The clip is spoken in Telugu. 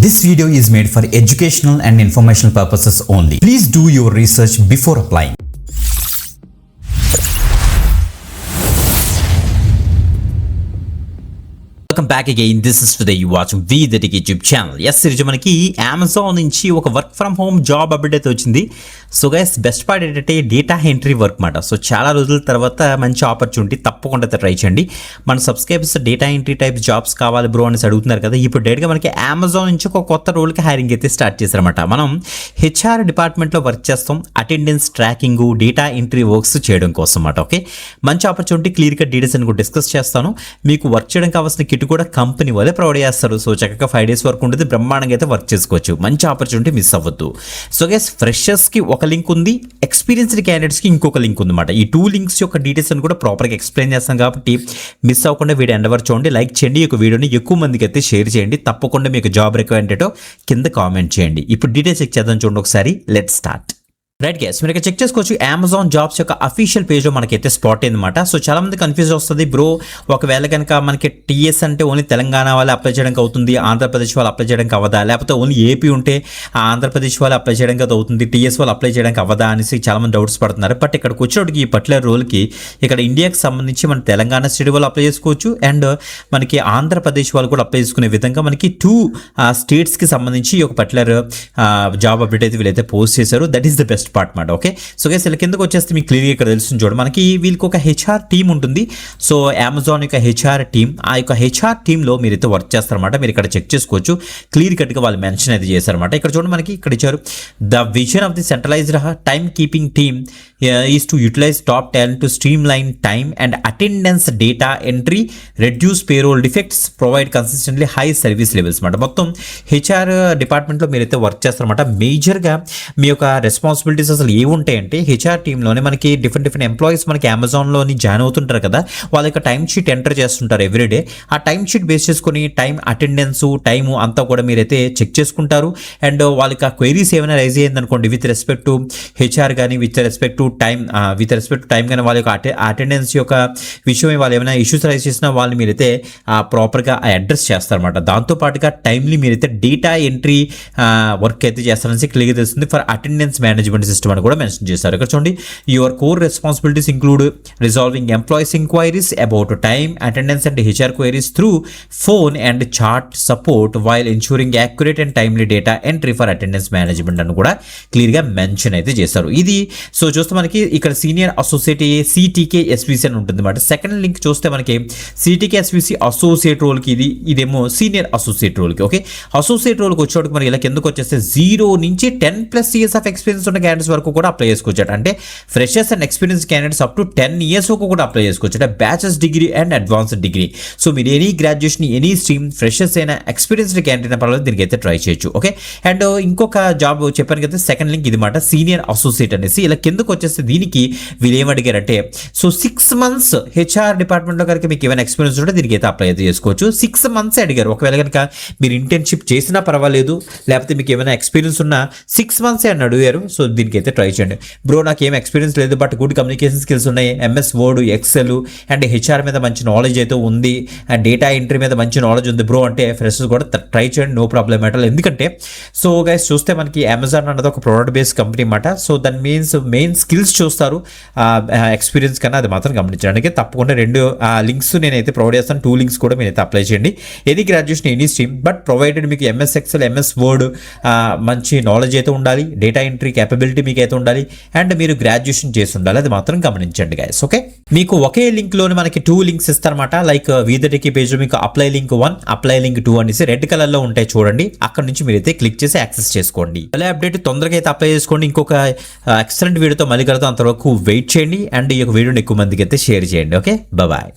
This video is made for educational and informational purposes only. Please do your research before applying. Welcome back again. This is today you watching we the tech YouTube channel. Yes ఈరోజు మనకి అమెజాన్ నుంచి ఒక work from home job update అయితే వచ్చింది. సో గైస్ బెస్ట్ పార్ట్ ఏంటంటే డేటా ఎంట్రీ వర్క్ మాట. సో చాలా రోజుల తర్వాత మంచి ఆపర్చునిటీ, తప్పకుండా అయితే ట్రై చేయండి. మన subscribers data entry type jobs కావాలి బ్రో అని అడుగుతున్నారు కదా. ఇప్పుడు డైరెక్ట్గా మనకి అమెజాన్ నుంచి ఒక కొత్త రోల్కి హైరింగ్ అయితే స్టార్ట్ చేశారన్నమాట. మనం హెచ్ఆర్ డిపార్ట్మెంట్లో వర్క్ చేస్తాం, attendance tracking, data entry works చేయడం కోసం అన్నమాట. ఓకే, మంచి ఆపర్చునిటీ, క్లియర్గా డీటెయిల్స్ అని కూడా డిస్కస్ చేస్తాను. మీకు వర్క్ చేయడం కావాల్సిన కిట్ కూడా కంపెనీ వాళ్ళే ప్రొవైడ్ చేస్తారు. సో చక్కగా 5 days వర్క్ ఉంటుంది, బ్రహ్మాండంగా అయితే వర్క్ చేసుకోవచ్చు. మంచి ఆపర్చునిటీ, మిస్ అవ్వద్దు. సో గైస్ ఫ్రెషర్స్కి ఒక లింక్ ఉంది, ఎక్స్పీరియన్స్డ్ క్యాండిడేట్స్కి ఇంకొక లింక్ ఉందన్నమాట. ఈ 2 links యొక్క డీటెయిల్స్ అని కూడా ప్రాపర్గా ఎక్స్ప్లెయిన్ చేస్తాం కాబట్టి మిస్ అవ్వకుండా వీడియో ఎండ్ వరకు చూడండి. లైక్ చేయండి, ఈ వీడియోని ఎక్కువ మందికి అయితే షేర్ చేయండి. తప్పకుండా మీకు జాబ్ రిక్వైర్మెంట్ కింద కామెంట్ చేయండి. ఇప్పుడు డీటెయిల్స్ చెక్ చేద్దాం, చూడండి ఒకసారి. Let start. రైట్ గైస్, మీరు ఇక్కడ చెక్ చేసుకోవచ్చు. అమెజాన్ జాబ్స్ యొక్క అఫీషియల్ పేజ్లో మనకైతే స్పాట్ అయిందన్నమాట. సో చాలా మంది కన్ఫ్యూజ్ వస్తుంది, బ్రో ఒకవేళ కనుక మనకి టీఎస్ అంటే ఓన్లీ తెలంగాణ వాళ్ళు అప్లై చేయడానికి అవుతుంది, ఆంధ్రప్రదేశ్ వాళ్ళు అప్లై చేయడానికి అవ్వదా, లేకపోతే ఓన్లీ ఏపీ ఉంటే ఆంధ్రప్రదేశ్ వాళ్ళు అప్లై చేయడానికి అది అవుతుంది, టీఎస్ వాళ్ళు అప్లై చేయడానికి అవ్వదా అనేసి చాలా మంది డౌట్స్ పడుతున్నారు. బట్ ఇక్కడికి వచ్చేటికి ఈ పర్టికులర్ రోల్కి ఇక్కడ ఇండియాకి సంబంధించి మన తెలంగాణ స్టేట్ వాళ్ళు అప్లై చేసుకోవచ్చు, అండ్ మనకి ఆంధ్రప్రదేశ్ వాళ్ళు కూడా అప్లై చేసుకునే విధంగా మనకి 2 స్టేట్స్కి సంబంధించి ఒక పర్టికులర్ జాబ్ అప్డేట్ అయితే వీళ్ళైతే పోస్ట్ చేశారు. That is the best part మాట. ఓకే, సో గైస్ ఇలా కిందకు వచ్చేస్తే మీకు క్లియర్గా ఇక్కడ తెలుస్తుంది చూడండి. మనకి వీళ్ళకి ఒక హెచ్ఆర్ టీమ్ ఉంటుంది. సో అమెజాన్ యొక్క హెచ్ఆర్ టీమ్, ఆ యొక్క హెచ్ఆర్ టీంలో మీరైతే వర్క్ చేస్తారన్నమాట. మీరు ఇక్కడ చెక్ చేసుకోవచ్చు, క్లియర్ కట్గా వాళ్ళు మెన్షన్ అయితే చేశారన్నమాట. ఇక్కడ చూడండి, మనకి ఇక్కడ ఇచ్చారు, the vision of the centralized time keeping team is to utilize top talent to streamline time and attendance data entry, reduce payroll defects, provide consistently high service levels అనమాట. మొత్తం హెచ్ఆర్ డిపార్ట్మెంట్లో మీరైతే వర్క్ చేస్తారన్నమాట. మేజర్గా మీ యొక్క రెస్పాన్సిబిలిటీస్ అసలు ఏముంటాయంటే, హెచ్ఆర్ టీంలోనే మనకి డిఫరెంట్ ఎంప్లాయీస్ మనకి అమెజాన్లోని జాయిన్ అవుతుంటారు కదా, వాళ్ళ యొక్క టైం షీట్ ఎంటర్ చేస్తుంటారు ఎవ్రీడే. ఆ టైం షీట్ బేస్ చేసుకుని టైం అటెండెన్స్ టైము అంతా కూడా మీరైతే చెక్ చేసుకుంటారు. అండ్ వాళ్ళకి ఆ క్వైరీస్ ఏమైనా రైజ్ అయ్యిందనుకోండి విత్ రెస్పెక్ట్ టు హెచ్ఆర్ కానీ విత్ రెస్పెక్ట్ టు టైం కానీ వాళ్ళ యొక్క అటెండెన్స్ యొక్క విషయం వాళ్ళు ఏమైనా ఇష్యూస్ రైజ్ చేసినా వాళ్ళని మీరైతే ప్రాపర్గా అడ్రస్ చేస్తారన్నమాట. దాంతోపాటుగా టైమ్లీ మీరైతే డేటా ఎంట్రీ వర్క్ అయితే చేస్తారని క్లియర్గా తెలుస్తుంది. ఫర్ అటెండెన్స్ మేనేజ్మెంట్ సిస్టమ్ అని కూడా మెన్షన్ చేశారు. ఇక్కడ చూడండి, your core responsibilities include resolving employees inquiries about time attendance and HR queries through phone and chat support while ensuring accurate and timely data entry for attendance management అని కూడా క్లియర్గా మెన్షన్ అయితే చేశారు. ఇది సో చూస్తే మనకి ఇక్కడ సీనియర్ అసోసియేట్ సిటీకే ఎస్విసి అని ఉంటుంది అన్నమాట. సెకండ్ లింక్ చూస్తే మనకి సిటీకే ఎస్విసి అసోసియేట్ రోల్కి, ఇదేమో సీనియర్ అసోసియేట్ రోల్కి. ఓకే, అసోసియేట్ రోల్కి వచ్చేటికి మనకి ఇలా కిందకు వచ్చేస్తే 0 నుంచి 10+ years ఆఫ్ ఎక్స్పీరియన్స్ ఉన్న క్యాండిడేట్స్ వరకు కూడా అప్లై చేసుకోవచ్చు. అంటే freshers and experience candidates up to 10 years వరకు కూడా అప్లై చేసుకోవచ్చు. అంటే bachelors degree and advanced degree. So మీరు any graduation, any stream, freshers అయినా ఎక్స్పీరియన్స్డ్ క్యాండిడేట్ పర్వాలేదు, దీనికి అయితే ట్రై చేయొచ్చు. ఓకే, అండ్ ఇంకొక జాబ్ చెప్పాను కదా, సెకండ్ లింక్ ఇది మాట, సీనియర్ అసోసియేట్ అనేసి. ఇలా కిందకు వచ్చేస్తే దీనికి వీళ్ళు ఏమడిగారంటే, సో 6 months హెచ్ఆర్ డిపార్ట్మెంట్లో కనుక మీకు ఏమైనా ఎక్స్పీరియన్స్ ఉంటే దీనికి అయితే అప్లై అయితే చేసుకోవచ్చు. 6 months అడిగారు. ఒకవేళ కనుక మీరు ఇంటర్న్షిప్ చేసినా పర్వాలేదు, లేకపోతే మీకు ఏమైనా ఎక్స్పీరియన్స్ ఉన్నా 6 months అని అడిగారు. సో దీనికి అయితే ట్రై చేయండి. బ్రో నాకు ఏం ఎక్స్పీరియన్స్ లేదు, బట్ గుడ్ కమ్యూనికేషన్ స్కిల్స్ ఉన్నాయి, MS word, excel and HR మీద మంచి నాలెడ్జ్ అయితే ఉంది, అండ్ డేటా ఎంట్రీ మీద మంచి నాలెడ్జ్ ఉంది బ్రో అంటే ఫ్రెషర్స్ కూడా ట్రై చేయండి, నో ప్రాబ్లం అట్ ఆల్. ఎందుకంటే సో గైస్ చూస్తే మనకి అమెజాన్ అన్నది ఒక ప్రోడక్ట్ బేస్డ్ కంపెనీ అన్నమాట. సో దాని మీన్స్ మెయిన్ స్కిల్స్ చూస్తారు, ఎక్స్పీరియన్స్ కన్నా అది మాత్రం గమనించడానికి. తప్పకుండా 2 లింక్స్ నేనైతే ప్రొవైడ్ చేస్తాను. 2 links కూడా మీరైతే అప్లై చేయండి. Any graduation, any stream, but provided మీకు ఎంఎస్ ఎక్సెల్, ఎంఎస్ వర్డ్ మంచి నాలెడ్జ్ అయితే ఉండాలి, డేటా ఎంట్రీ కేపబిలిటీ మీకు అయితే ఉండాలి, అండ్ మీరు గ్రాడ్యుయేషన్ చేసి ఉండాలి. అది మాత్రం గమనించండి గైస్. ఓకే, మీకు ఒకే లింక్లోని మనకి 2 links ఇస్తారన్నమాట. లైక్ వీదటికి పేజ్లో మీకు అప్లై లింక్ 1, అప్లై లింక్ 2 అనేసి రెడ్ కలర్లో ఉంటాయి చూడండి. అక్కడ నుంచి మీరైతే క్లిక్ చేసి యాక్సెస్ చేసుకోండి. అలా అప్డేట్ తొందరగా అయితే అప్లై చేసుకోండి. ఇంకొక ఎక్సలెంట్ వీడియోతో మళ్ళీ కలుద్దాం. అంతవరకు వెయిట్ చేయండి, అండ్ ఈ యొక్క వీడియోని ఎక్కువ మందికి అయితే షేర్ చేయండి. Okay, bye.